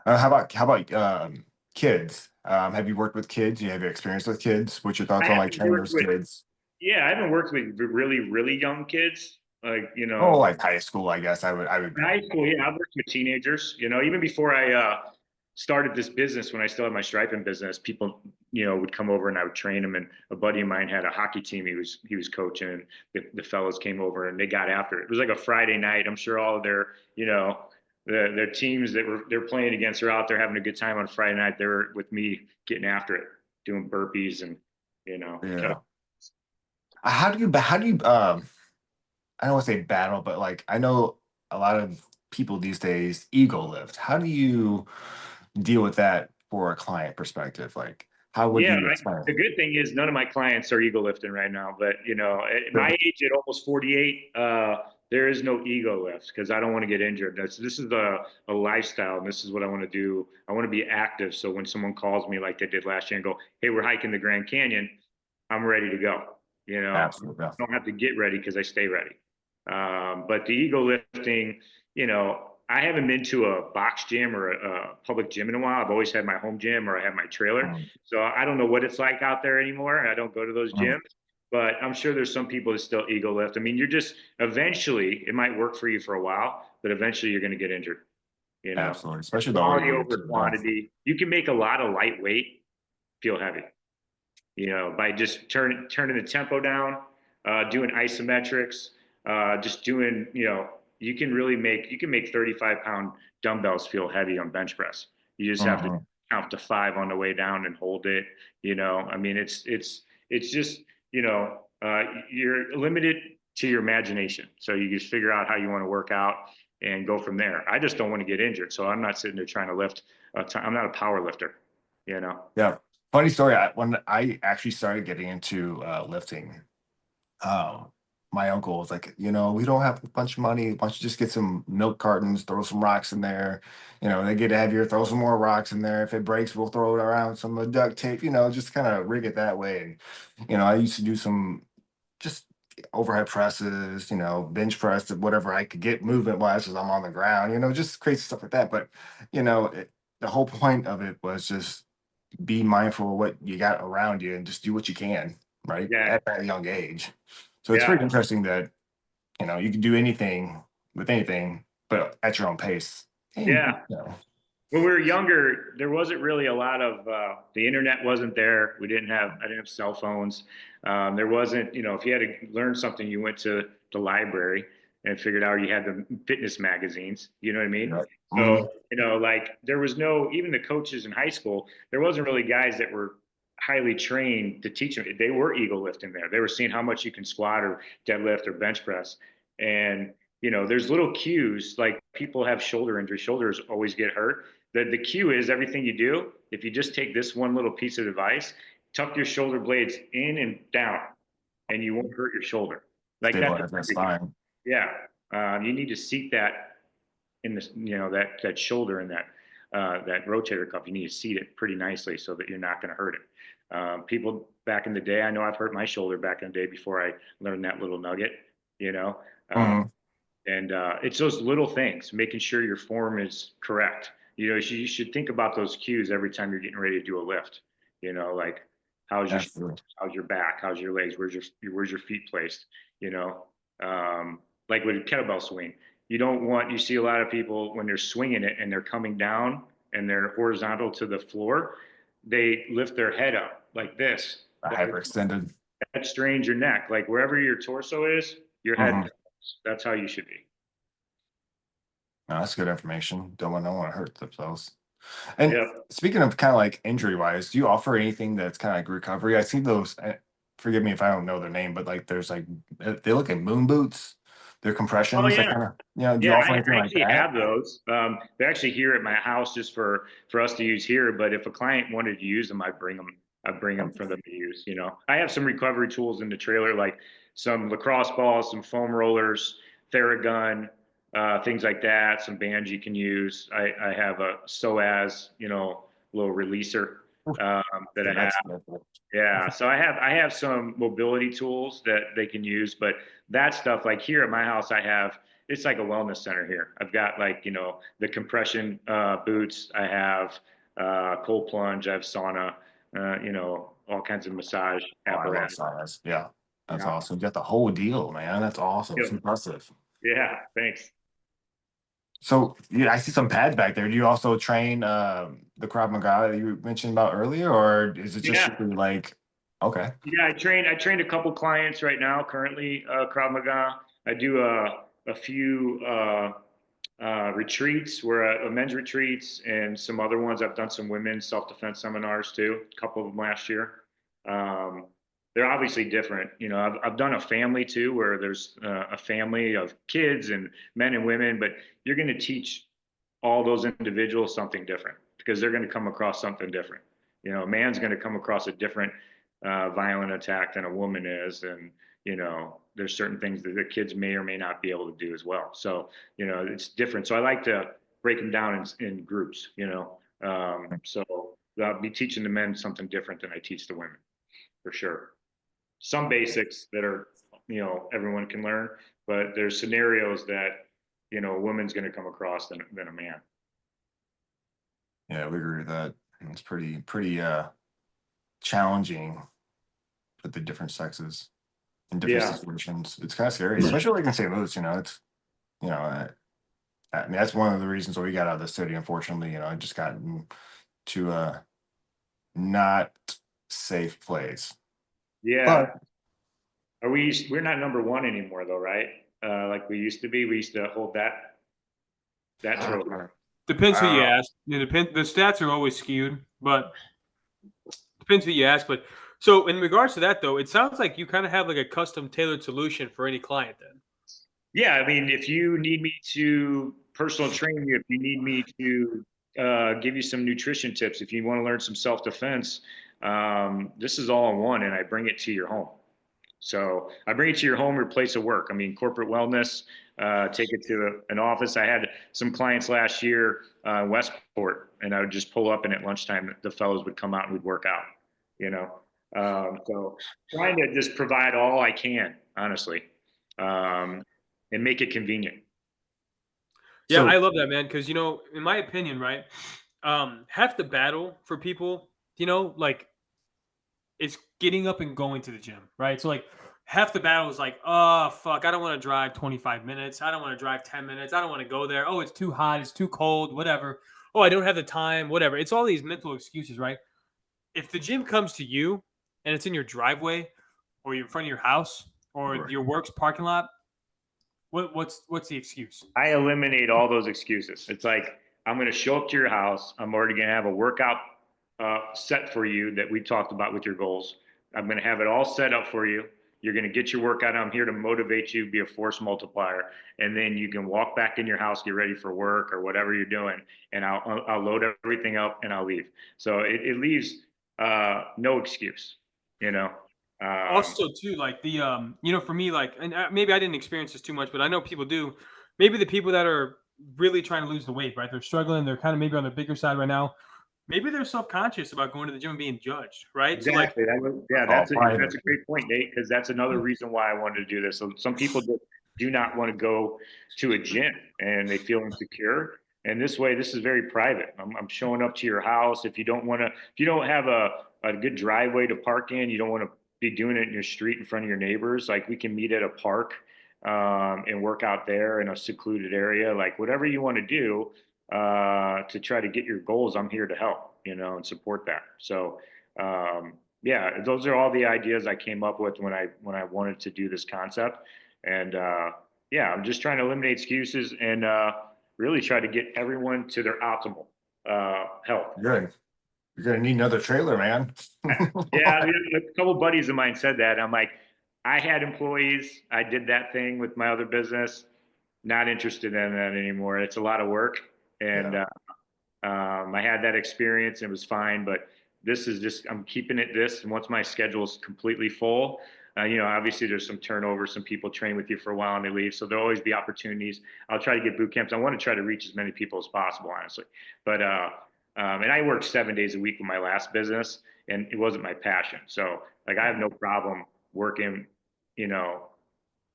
Speaker 3: How about kids? Have you worked with kids? You have you experience with kids? What's your
Speaker 2: I
Speaker 3: thoughts on like
Speaker 2: haven't
Speaker 3: training
Speaker 2: worked
Speaker 3: those
Speaker 2: with
Speaker 3: kids?
Speaker 2: Yeah, I haven't worked with really, really young kids. Like,
Speaker 3: Oh, like high school, I guess. I would.
Speaker 2: in high school, yeah, I've worked with teenagers. Even before I started this business, when I still had my striping business, people, would come over and I would train them. And a buddy of mine had a hockey team he was coaching, and the fellows came over and they got after it. It was like a Friday night. I'm sure all of their teams that they're playing against are out there having a good time on Friday night. They were with me getting after it, doing burpees and
Speaker 3: Yeah. How do you I don't want to say battle, but like I know a lot of people these days ego lift. How do you deal with that for a client perspective? Like, how would
Speaker 2: Yeah,
Speaker 3: you explain?
Speaker 2: the good thing is none of my clients are ego lifting right now. But at my age, at almost 48, there is no ego lift because I don't want to get injured. This is a lifestyle, and this is what I want to do. I want to be active. So when someone calls me like they did last year and go, "Hey, we're hiking the Grand Canyon," I'm ready to go.
Speaker 3: Absolutely.
Speaker 2: I don't have to get ready because I stay ready. But the ego lifting, I haven't been to a box gym or a public gym in a while. I've always had my home gym or I have my trailer.
Speaker 3: Mhm.
Speaker 2: So I don't know what it's like out there anymore. I don't go to those
Speaker 3: Mhm.
Speaker 2: gyms, but I'm sure there's some people that still ego lift. I mean, you're just eventually, it might work for you for a while, but eventually you're going to get injured.
Speaker 3: Absolutely, especially the older
Speaker 2: Quality
Speaker 3: you get
Speaker 2: over
Speaker 3: too. Yeah.
Speaker 2: quantity. You can make a lot of lightweight feel heavy, by just turning the tempo down, doing isometrics, just doing, you can make 35-pound dumbbells feel heavy on bench press. You just have to
Speaker 3: Mhm.
Speaker 2: count to 5 on the way down and hold it. I mean, it's just, you're limited to your imagination. So you just figure out how you want to work out and go from there. I just don't want to get injured. So I'm not sitting there trying to lift. I'm not a power lifter, you know?
Speaker 3: Yeah. Funny story. When I actually started getting into lifting, um, my uncle was like, we don't have a bunch of money. Why don't you just get some milk cartons, throw some rocks in there? They get heavier, throw some more rocks in there. If it breaks, we'll throw it around some duct tape, just kind of rig it that way. And, I used to do some just overhead presses, bench press, whatever I could get movement wise as I'm on the ground, just crazy stuff like that. But, the whole point of it was just be mindful of what you got around you and just do what you can, right?
Speaker 2: Yeah.
Speaker 3: At that young age. So it's
Speaker 2: Yeah.
Speaker 3: pretty interesting that, you can do anything with anything, but at your own pace. And,
Speaker 2: Yeah. When we were younger, there wasn't really a lot of the internet wasn't there. I didn't have cell phones. There wasn't, if you had to learn something, you went to the library and figured out. You had the fitness magazines. You know what I mean?
Speaker 3: right.
Speaker 2: So,
Speaker 3: Mhm.
Speaker 2: like there was even the coaches in high school, there wasn't really guys that were highly trained to teach them. They were ego lifting there. They were seeing how much you can squat or deadlift or bench press. And, there's little cues like people have shoulder injury, shoulders always get hurt. The cue is everything you do. If you just take this one little piece of advice, tuck your shoulder blades in and down, and you won't hurt your shoulder. Like that's
Speaker 3: Stabilize that
Speaker 2: everything.
Speaker 3: spine.
Speaker 2: Yeah, you need to seat that in this, that shoulder and that rotator cuff. You need to seat it pretty nicely so that you're not going to hurt it. People back in the day, I know I've hurt my shoulder back in the day before I learned that little nugget. You know, uh,
Speaker 3: Mhm.
Speaker 2: and it's those little things, making sure your form is correct. You should think about those cues every time you're getting ready to do a lift. Like how's your
Speaker 3: Absolutely.
Speaker 2: how's your back, how's your legs, where's your feet placed. You know, like with a kettlebell swing, you see a lot of people when they're swinging it and they're coming down and they're horizontal to the floor, they lift their head up like this.
Speaker 3: Hyperextended.
Speaker 2: That strains your neck. Like wherever your torso is, your head.
Speaker 3: Mhm.
Speaker 2: That's how you should be.
Speaker 3: No, that's good information. Don't want to hurt themselves. And
Speaker 2: Yep.
Speaker 3: speaking of kind of like injury wise, do you offer anything that's kind of like recovery? I see those. Forgive me if I don't know their name, but like there's like they look like moon boots. They're
Speaker 2: Oh
Speaker 3: compressions. That
Speaker 2: yeah.
Speaker 3: kind of, do you
Speaker 2: Yeah,
Speaker 3: offer
Speaker 2: I
Speaker 3: anything like
Speaker 2: actually
Speaker 3: that?
Speaker 2: have those. They're actually here at my house just for us to use here. But if a client wanted to use them, I'd bring them. I'd bring them for them to use. I have some recovery tools in the trailer, like some lacrosse balls, some foam rollers, Theragun, things like that. Some bands you can use. I have a SOAS, little releaser that
Speaker 3: Yeah,
Speaker 2: I have.
Speaker 3: that's good.
Speaker 2: Yeah, so I have some mobility tools that they can use, but that stuff like here at my house, it's like a wellness center here. I've got like the compression boots. I have cold plunge. I have sauna. All kinds of massage
Speaker 3: Oh, I love
Speaker 2: apparatus.
Speaker 3: science. Yeah, that's
Speaker 2: Yeah,
Speaker 3: awesome. You got the whole deal, man. That's awesome. It's
Speaker 2: yeah,
Speaker 3: impressive.
Speaker 2: yeah. Thanks.
Speaker 3: So yeah, I see some pads back there. Do you also train the Krav Maga that you mentioned about earlier, or is it just
Speaker 2: Yeah,
Speaker 3: strictly like okay?
Speaker 2: yeah. I trained a couple clients right now. Currently, Krav Maga. I do a few. Retreats where men's retreats and some other ones. I've done some women's self-defense seminars too, a couple of them last year. Um, they're obviously different. I've done a family too, where there's a family of kids and men and women, but you're going to teach all those individuals something different because they're going to come across something different. A man's going to come across a different violent attack than a woman is, and there's certain things that the kids may or may not be able to do as well. So it's different. So I like to break them down in groups. So I'll be teaching the men something different than I teach the women for sure. Some basics that are everyone can learn, but there's scenarios that a woman's going to come across than a man.
Speaker 3: Yeah, we agree with that. It's pretty challenging with the different sexes in different
Speaker 2: Yeah,
Speaker 3: situations. It's kind of scary, especially like in St. Louis. It's you know, I mean that's one of the reasons why we got out of the city. Unfortunately, I just got to a not safe place.
Speaker 2: yeah.
Speaker 3: But
Speaker 2: We're not number one anymore though, right? Like we used to be. We used to hold that trophy.
Speaker 1: Depends who you
Speaker 3: uh,
Speaker 1: ask. The stats are always skewed, but depends who you ask. But so in regards to that, though, it sounds like you kind of have like a custom tailored solution for any client. Then,
Speaker 2: Yeah, I mean, if you need me to personal train you, if you need me to give you some nutrition tips, if you want to learn some self defense, this is all in one, and I bring it to your home. So I bring it to your home or place of work. I mean, corporate wellness, take it to an office. I had some clients last year in Westport, and I would just pull up, and at lunchtime, the fellows would come out and we'd work out. You know, so trying to just provide all I can, honestly, um, and make it convenient.
Speaker 1: yeah, I
Speaker 3: so
Speaker 1: love that, man. Because in my opinion, right, half the battle for people, like is getting up and going to the gym, right? So like half the battle is like, oh fuck, I don't want to drive 25 minutes. I don't want to drive 10 minutes. I don't want to go there. Oh, it's too hot, it's too cold, whatever. Oh, I don't have the time, whatever. It's all these mental excuses, right? If the gym comes to you and it's in your driveway or you're in front of your house or
Speaker 3: right.
Speaker 1: your work's parking lot, what's the excuse?
Speaker 2: I eliminate all those excuses. It's like I'm going to show up to your house. I'm already going to have a workout set for you that we talked about with your goals. I'm going to have it all set up for you. You're going to get your workout. I'm here to motivate you, be a force multiplier, and then you can walk back in your house, get ready for work or whatever you're doing, and I'll load everything up and I'll leave. So it leaves no excuse, you know. Um,
Speaker 1: Also, too, like for me, like, and maybe I didn't experience this too much, but I know people do. Maybe the people that are really trying to lose the weight, right? They're struggling. They're kind of maybe on the bigger side right now. Maybe they're self-conscious about going to the gym and being judged, right? So, like,
Speaker 2: Exactly. Yeah,
Speaker 3: All
Speaker 2: that's
Speaker 3: private.
Speaker 2: a great point, Nate, because that's another reason why I wanted to do this. So some people just do not want to go to a gym and they feel insecure. And this way, this is very private. I'm showing up to your house. If you don't have a good driveway to park in, you don't want to be doing it in your street in front of your neighbors. Like we can meet at a park. and work out there in a secluded area, like whatever you want to do to try to get your goals, I'm here to help, and support that. So, yeah, those are all the ideas I came up with when I wanted to do this concept. And yeah, I'm just trying to eliminate excuses and really try to get everyone to their optimal health.
Speaker 3: Good. You're gonna need another trailer, man.
Speaker 2: Yeah, a couple of buddies of mine said that. I'm like, I had employees. I did that thing with my other business. Not interested in that anymore. It's a lot of work, and
Speaker 3: Yeah.
Speaker 2: I had that experience. It was fine, but this is just I'm keeping it this. And once my schedule is completely full, obviously there's some turnover. Some people train with you for a while and they leave, so there'll always be opportunities. I'll try to get boot camps. I want to try to reach as many people as possible, honestly. But and I worked 7 days a week with my last business, and it wasn't my passion. So like I have no problem working, you know,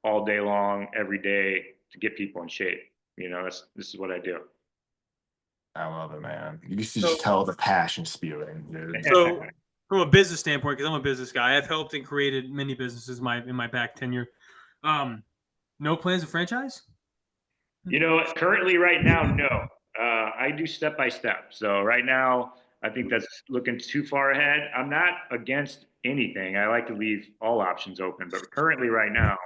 Speaker 2: all day long, every day to get people in shape. This is what I do.
Speaker 3: I love it, man. You used to
Speaker 1: So,
Speaker 3: just tell the passion spewing, dude.
Speaker 1: so from a business standpoint, because I'm a business guy, I've helped and created many businesses in my back tenure. No plans to franchise?
Speaker 2: Currently right now, no. I do step by step. So right now, I think that's looking too far ahead. I'm not against anything. I like to leave all options open, but currently right now,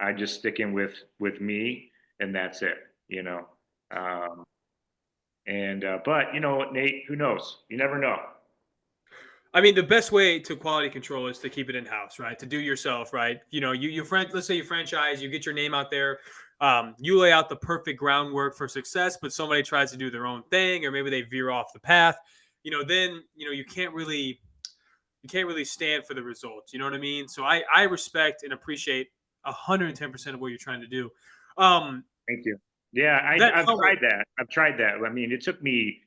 Speaker 2: I just sticking with me, and that's it. Um, and but you know what, Nate? Who knows? You never know.
Speaker 1: I mean, the best way to quality control is to keep it in house, right? To do yourself, right? Let's say you franchise, you get your name out there, you lay out the perfect groundwork for success, but somebody tries to do their own thing, or maybe they veer off the path. Then you can't really stand for the results. You know what I mean? So I respect and appreciate 110% of what you're trying to do. Um,
Speaker 2: Thank you. Yeah,
Speaker 1: that
Speaker 2: I've
Speaker 1: summer,
Speaker 2: tried that. I've tried that. I mean, it took me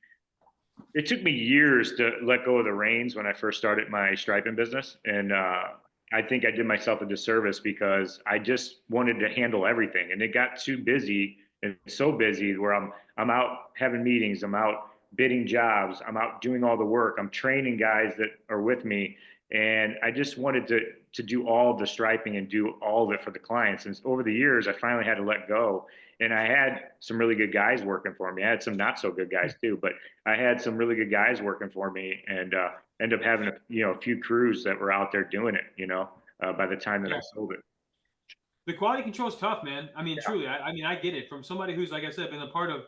Speaker 2: years to let go of the reins when I first started my striping business, and I think I did myself a disservice because I just wanted to handle everything, and it got too busy and so busy where I'm out having meetings, I'm out bidding jobs, I'm out doing all the work, I'm training guys that are with me, and I just wanted to do all the striping and do all of it for the clients. And over the years, I finally had to let go. And I had some really good guys working for me. I had some not so good guys too, but I had some really good guys working for me, and end up having a few crews that were out there doing it. By the time that I
Speaker 1: yeah,
Speaker 2: sold it.
Speaker 1: the quality control is tough, man. I mean, truly, I mean, I get it from somebody who's, like I said, been a part of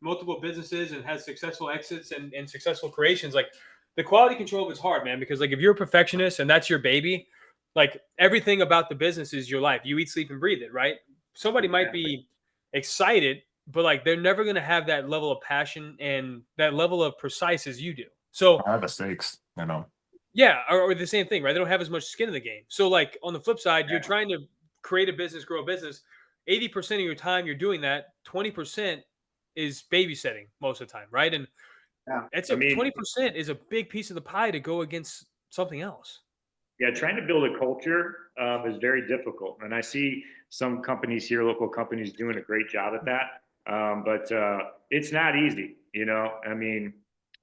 Speaker 1: multiple businesses and has successful exits and successful creations. Like the quality control is hard, man, because like if you're a perfectionist and that's your baby, like everything about the business is your life. You eat, sleep, and breathe it, right? Somebody might
Speaker 2: Exactly.
Speaker 1: be excited, but like they're never gonna have that level of passion and that level of precise as you do. So
Speaker 3: I have mistakes.
Speaker 1: yeah, or the same thing, right? They don't have as much skin in the game. So, like on the flip side, you're
Speaker 2: Yeah.
Speaker 1: trying to create a business, grow a business. 80% of your time you're doing that. 20% is babysitting most of the time, right? And
Speaker 2: Yeah.
Speaker 1: it's
Speaker 2: I
Speaker 1: a
Speaker 2: mean,
Speaker 1: 20% is a big piece of the pie to go against something else.
Speaker 2: yeah, trying to build a culture is very difficult, and I see some companies here, local companies, doing a great job at that. But it's not easy. I mean,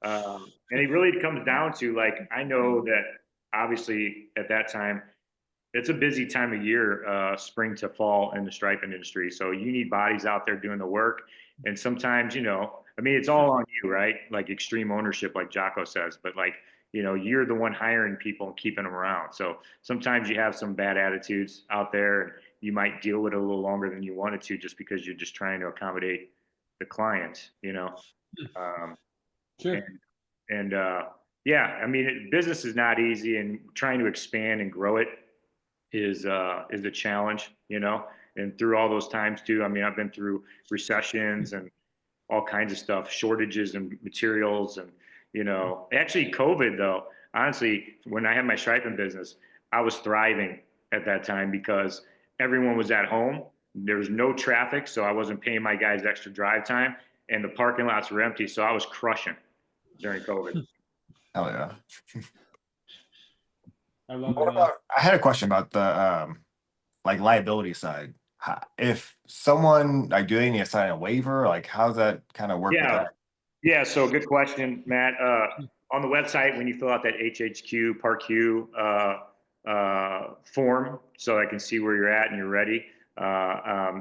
Speaker 2: and it really comes down to like I know that obviously at that time it's a busy time of year, spring to fall in the striping industry. So you need bodies out there doing the work. And sometimes, I mean, it's all on you, right? Like extreme ownership, like Jocko says, but like, you're the one hiring people and keeping them around. So sometimes you have some bad attitudes out there and you might deal with it a little longer than you wanted to just because you're just trying to accommodate the client. Um, and,
Speaker 1: Sure.
Speaker 2: and yeah, I mean, business is not easy, and trying to expand and grow it is a challenge. And through all those times too, I mean, I've been through recessions and all kinds of stuff, shortages and materials, and actually COVID though. Honestly, when I had my striping business, I was thriving at that time because everyone was at home. There was no traffic, so I wasn't paying my guys extra drive time, and the parking lots were empty, so I was crushing during COVID.
Speaker 3: Hell yeah.
Speaker 1: I love it,
Speaker 3: What
Speaker 1: man.
Speaker 3: about? I had a question about the like liability side. If someone like do they need to sign a waiver? Like, how's that kind of work with
Speaker 2: Yeah,
Speaker 3: that?
Speaker 2: yeah, so good question, Matt. On the website, when you fill out that HHQ Part Q form, so I can see where you're at and you're ready,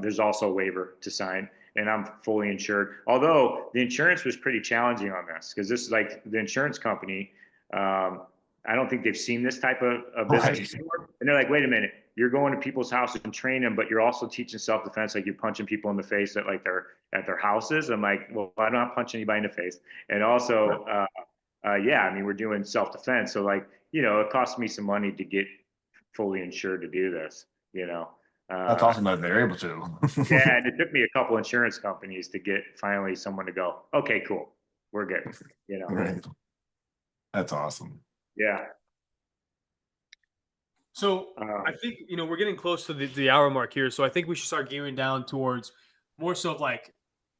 Speaker 2: there's also a waiver to sign, and I'm fully insured. Although the insurance was pretty challenging on this, because this is like the insurance company. I don't think they've seen this type of business
Speaker 3: Right.
Speaker 2: before. And they're like, wait a minute, you're going to people's houses and train them, but you're also teaching self-defense, like you're punching people in the face at their houses. I'm like, well, I don't punch anybody in the face. And also, yeah, I mean, we're doing self-defense. So like, it costs me some money to get fully insured to do this, you know.
Speaker 3: That's
Speaker 2: Uh,
Speaker 3: awesome that they're able
Speaker 2: yeah,
Speaker 3: to.
Speaker 2: and it took me a couple insurance companies to get finally someone to go, okay, cool, we're good, you know.
Speaker 3: Right. That's awesome.
Speaker 2: Yeah.
Speaker 1: So I think we're getting close to the hour mark here, so I think we should start gearing down towards more so of like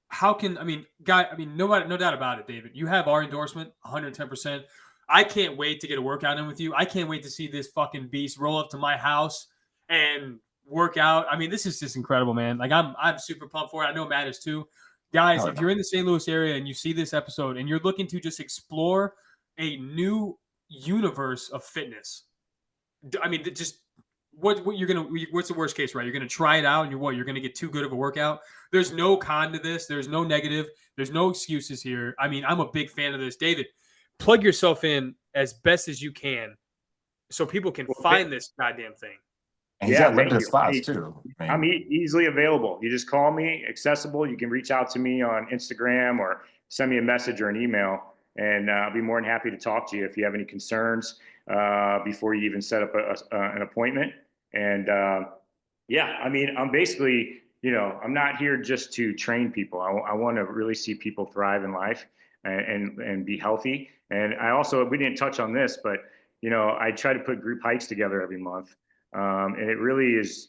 Speaker 1: how can no doubt about it, David. You have our endorsement, 110%. I can't wait to get a workout in with you. I can't wait to see this fucking beast roll up to my house and work out. I mean, this is just incredible, man. Like I'm super pumped for it. I know Matt is too. Guys,
Speaker 3: Oh,
Speaker 1: if you're in the St. Louis area and you see this episode and you're looking to just explore a new universe of fitness, I mean, just what you're gonna. What's the worst case, right? You're gonna try it out, and you're gonna get too good of a workout. There's no con to this. There's no negative. There's no excuses here. I mean, I'm a big fan of this, David. Plug yourself in as best as you can, so people can
Speaker 2: Well,
Speaker 1: find this goddamn thing.
Speaker 3: and he's
Speaker 2: yeah,
Speaker 3: got
Speaker 2: thank
Speaker 3: limited
Speaker 2: you.
Speaker 3: spots too.
Speaker 2: I'm easily available. You just call me, accessible. You can reach out to me on Instagram or send me a message or an email, and I'll be more than happy to talk to you if you have any concerns before you even set up an appointment. And yeah, I mean, I'm basically, I'm not here just to train people. I want to really see people thrive in life and be healthy. And we didn't touch on this, but I try to put group hikes together every month. And it really is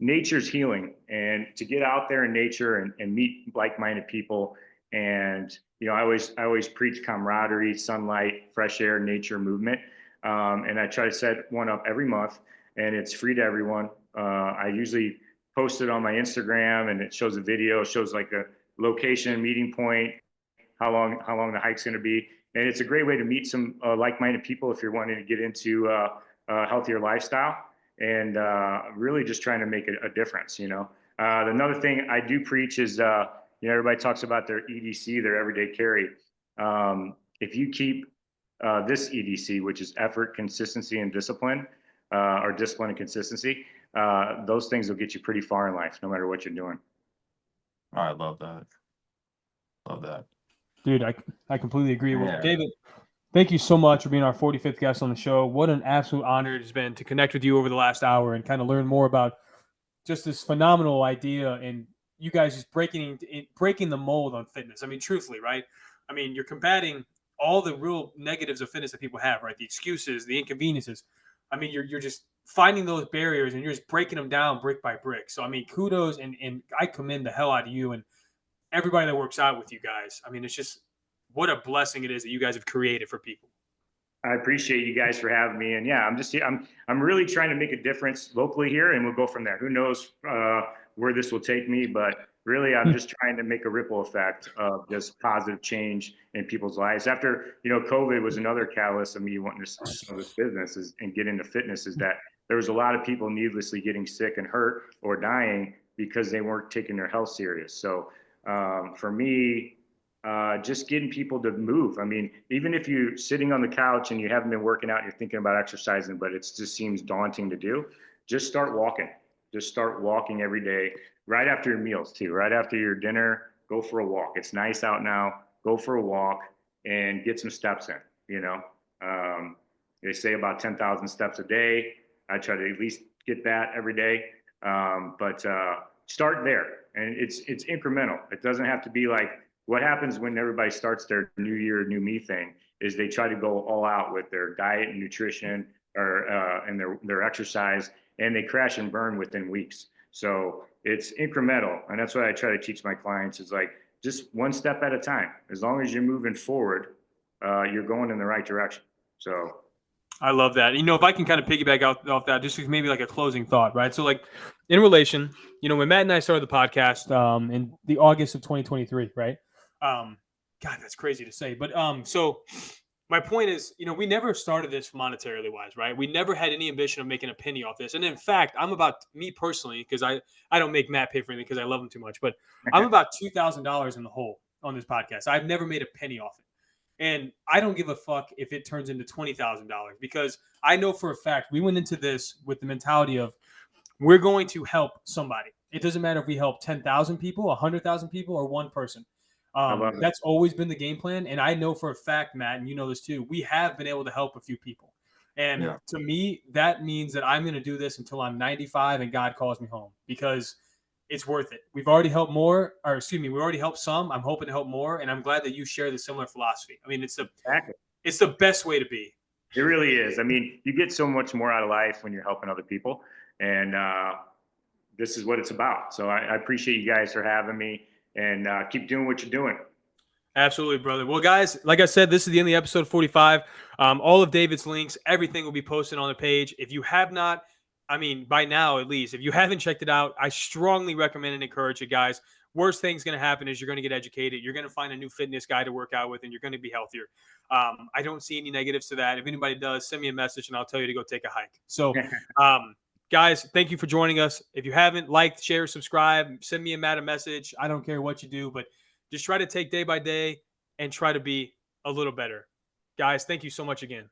Speaker 2: nature's healing, and to get out there in nature and meet like-minded people. And I always preach camaraderie, sunlight, fresh air, nature, movement. And I try to set one up every month, and it's free to everyone. I usually post it on my Instagram, and it shows a video, shows like a location, meeting point, how long the hike's going to be. And it's a great way to meet some like-minded people if you're wanting to get into a healthier lifestyle, and really just trying to make a difference. Another thing I do preach is, everybody talks about their EDC, their everyday carry. If you keep this EDC, which is effort, consistency, and discipline, or discipline and consistency, those things will get you pretty far in life, no matter what you're doing.
Speaker 3: Oh, I love that. Love that.
Speaker 1: Dude, I completely agree.
Speaker 3: Yeah.
Speaker 1: Well, David, thank you so much for being our 45th guest on the show. What an absolute honor it has been to connect with you over the last hour and kind of learn more about just this phenomenal idea, and you guys just breaking the mold on fitness. I mean, truthfully, right? I mean, you're combating all the real negatives of fitness that people have, right? The excuses, the inconveniences. I mean, you're just finding those barriers and you're just breaking them down brick by brick. So, I mean, kudos, and I commend the hell out of you and everybody that works out with you guys. I mean, it's just what a blessing it is that you guys have created for people.
Speaker 2: I appreciate you guys for having me, and yeah, I'm really trying to make a difference locally here, and we'll go from there. Who knows where this will take me, but really, I'm just trying to make a ripple effect of just positive change in people's lives. After COVID was another catalyst of me wanting to start this business and get into fitness. Is that there was a lot of people needlessly getting sick and hurt or dying because they weren't taking their health serious. So for me, just getting people to move. I mean, even if you're sitting on the couch and you haven't been working out and you're thinking about exercising, but it just seems daunting to do, just start walking. Just start walking every day, right after your meals too, right after your dinner, go for a walk. It's nice out now. Go for a walk and get some steps in, they say about 10,000 steps a day. I try to at least get that every day. But start there, and it's incremental. It doesn't have to be like, what happens when everybody starts their new year, new me thing is they try to go all out with their diet and nutrition or and their exercise, and they crash and burn within weeks. So it's incremental. And that's what I try to teach my clients is like, just one step at a time. As long as you're moving forward, you're going in the right direction. So
Speaker 1: I love that. If I can kind of piggyback off that, just maybe like a closing thought, right? So like in relation, when Matt and I started the podcast in the August of 2023, right? God, that's crazy to say. But so my point is, we never started this monetarily wise, right? We never had any ambition of making a penny off this. And in fact, I'm about me personally, because I don't make Matt pay for anything because I love him too much, but I'm about $2,000 in the hole on this podcast. I've never made a penny off it. And I don't give a fuck if it turns into $20,000 because I know for a fact we went into this with the mentality of we're going to help somebody. It doesn't matter if we help 10,000 people, 100,000 people, or one person. That's always been the game plan. And I know for a fact, Matt, and you know this too, we have been able to help a few people. And to me, that means that I'm going to do this until I'm 95 and God calls me home because it's worth it. We've already helped we already helped some. I'm hoping to help more. And I'm glad that you share the similar philosophy. I mean, it's the best way to be.
Speaker 2: It really is. I mean, you get so much more out of life when you're helping other people. And this is what it's about. So I appreciate you guys for having me, and keep doing what you're doing.
Speaker 1: Absolutely, brother. Well, guys, like I said, this is the end of episode 45. All of David's links, everything will be posted on the page. If you have not, by now at least, if you haven't checked it out, I strongly recommend and encourage you guys. Worst thing's going to happen is you're going to get educated. You're going to find a new fitness guy to work out with, and you're going to be healthier. I don't see any negatives to that. If anybody does, send me a message, and I'll tell you to go take a hike. So, guys, thank you for joining us. If you haven't liked, share, subscribe, send me a message. I don't care what you do, but just try to take day by day and try to be a little better. Guys, thank you so much again.